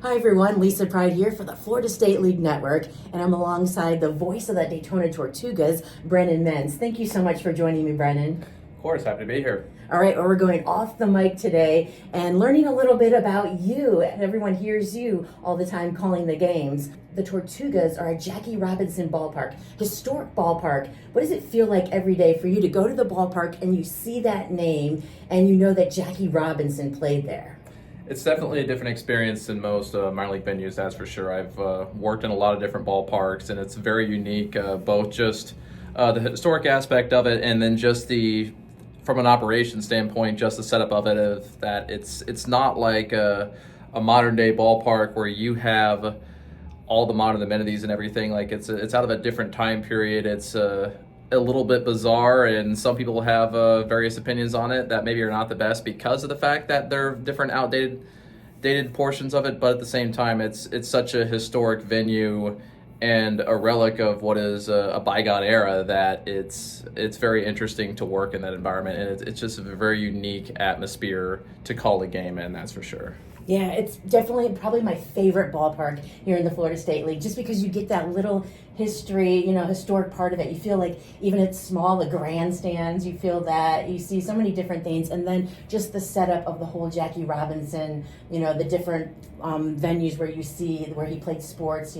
Hi everyone, Lisa Pride here for the Florida State League Network, and I'm alongside the voice of the Daytona Tortugas, Brennan Mense. Thank you so much for joining me, Brennan. Of course, happy to be here. All right, well, we're going off the mic today and learning a little bit about you. And everyone hears you all the time calling the games. The Tortugas are at Jackie Robinson Ballpark, historic ballpark. What does it feel like every day for you to go to the ballpark and you see that name and you know that Jackie Robinson played there? It's definitely a different experience than most minor league venues, that's for sure. I've worked in a lot of different ballparks, and it's very unique, both just the historic aspect of it and then just from an operation standpoint, just the setup of it, that it's not like a modern day ballpark where you have all the modern amenities and everything. Like it's out of a different time period. It's a little bit bizarre, and some people have various opinions on it that maybe are not the best because of the fact that there are different dated portions of it. But at the same time, it's such a historic venue and a relic of what is a bygone era that it's very interesting to work in that environment, and it's just a very unique atmosphere to call a game in, that's for sure. Yeah, it's definitely probably my favorite ballpark here in the Florida State League, just because you get that little history, historic part of it. You feel like even it's small, the grandstands, you feel that. You see so many different things. And then just the setup of the whole Jackie Robinson, the different venues where he played sports,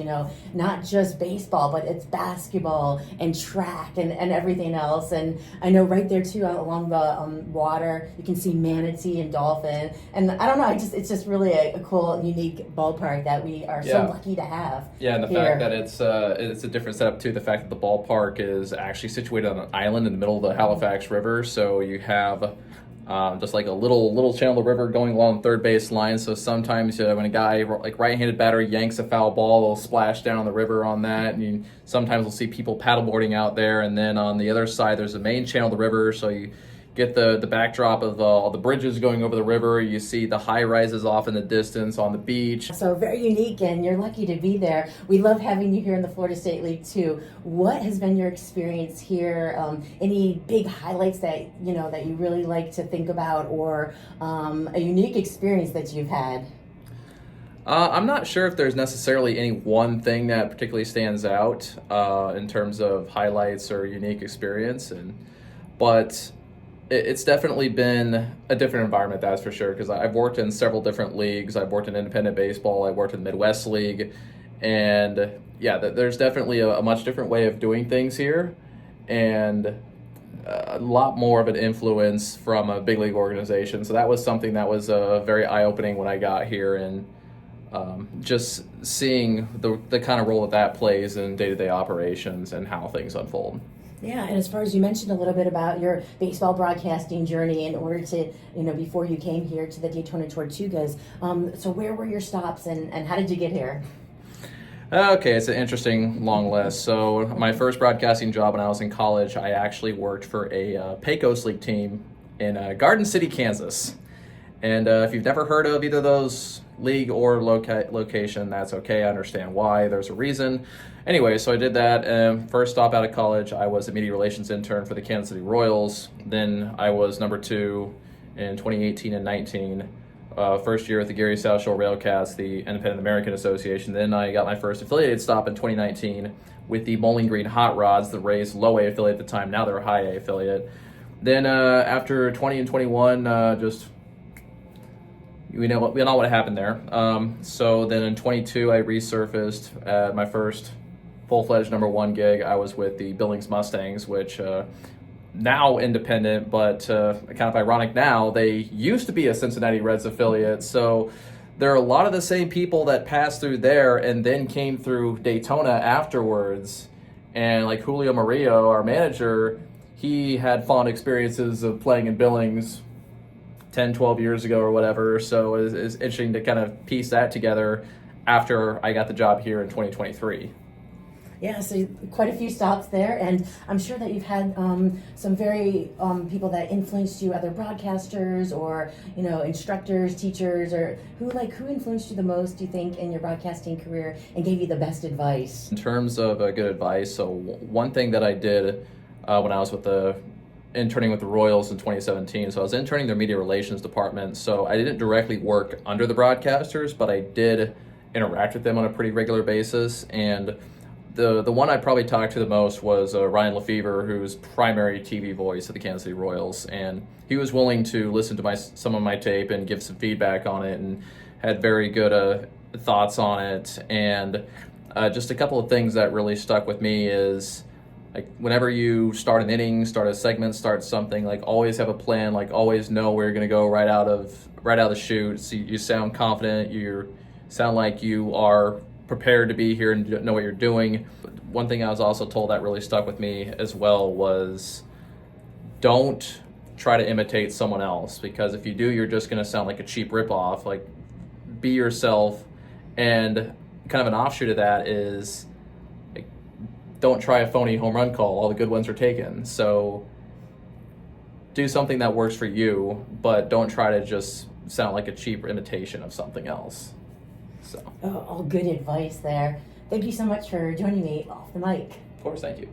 not just baseball, but it's basketball and track and everything else. And I know right there too, along the water, you can see manatee and dolphin. And I don't know, it's just really a cool, unique ballpark that we are so lucky to have. Yeah, and the here. fact that it's a different setup too. The fact that the ballpark is actually situated on an island in the middle of the Halifax River, so you have just like a little channel of the river going along the third base line. So sometimes when a guy like right-handed batter yanks a foul ball, they'll splash down the river on that, and sometimes we'll see people paddleboarding out there. And then on the other side, there's a main channel of the river, so you get the backdrop of all the bridges going over the river. You see the high rises off in the distance on the beach. So very unique, and you're lucky to be there. We love having you here in the Florida State League too. What has been your experience here? Any big highlights that you really like to think about, or a unique experience that you've had? I'm not sure if there's necessarily any one thing that particularly stands out in terms of highlights or unique experience, but it's definitely been a different environment, that's for sure, because I've worked in several different leagues. I've worked in independent baseball. I've worked in the Midwest League. And yeah, there's definitely a much different way of doing things here, and a lot more of an influence from a big league organization. So that was something that was very eye-opening when I got here, and just seeing the kind of role that plays in day-to-day operations and how things unfold. Yeah, and as far as you mentioned a little bit about your baseball broadcasting journey in order to, before you came here to the Daytona Tortugas, so where were your stops and how did you get here? Okay, it's an interesting long list. So my first broadcasting job when I was in college, I actually worked for a Pecos League team in Garden City, Kansas. And if you've never heard of either of those league or location, that's okay. I understand why. There's a reason. Anyway, so I did that. First stop out of college, I was a media relations intern for the Kansas City Royals. Then I was number 2 in 2018 and 19. First year at the Gary South Shore Railcast, the Independent American Association. Then I got my first affiliated stop in 2019 with the Bowling Green Hot Rods, the Rays low A affiliate at the time. Now they're a high A affiliate. Then after 20 and 21, we know what happened there. So then in 22, I resurfaced at my first full-fledged number 1 gig. I was with the Billings Mustangs, which now independent, but kind of ironic now. They used to be a Cincinnati Reds affiliate, so there are a lot of the same people that passed through there and then came through Daytona afterwards. And like Julio Murillo, our manager, he had fond experiences of playing in Billings 10, 12 years ago or whatever, so it's interesting to kind of piece that together after I got the job here in 2023. Yeah, so quite a few stops there, and I'm sure that you've had some very people that influenced you, other broadcasters or instructors, teachers, or who influenced you the most, do you think, in your broadcasting career and gave you the best advice? In terms of good advice, so one thing that I did when I was interning with the Royals in 2017, so I was interning their media relations department, so I didn't directly work under the broadcasters, but I did interact with them on a pretty regular basis. And the one I probably talked to the most was Ryan Lefevre, who's primary TV voice of the Kansas City Royals, and he was willing to listen to some of my tape and give some feedback on it, and had very good thoughts on it. And just a couple of things that really stuck with me is, like, whenever you start an inning, start a segment, start something, like, always have a plan, like, always know where you're going to go right out of the chute. So you sound confident, you sound like you are prepared to be here and know what you're doing. One thing I was also told that really stuck with me as well was, don't try to imitate someone else, because if you do, you're just going to sound like a cheap ripoff. Like, be yourself. And kind of an offshoot of that is, like, don't try a phony home run call. All the good ones are taken. So do something that works for you, but don't try to just sound like a cheap imitation of something else. So, Oh, all good advice there. Thank you so much for joining me off the mic. of course, thank you.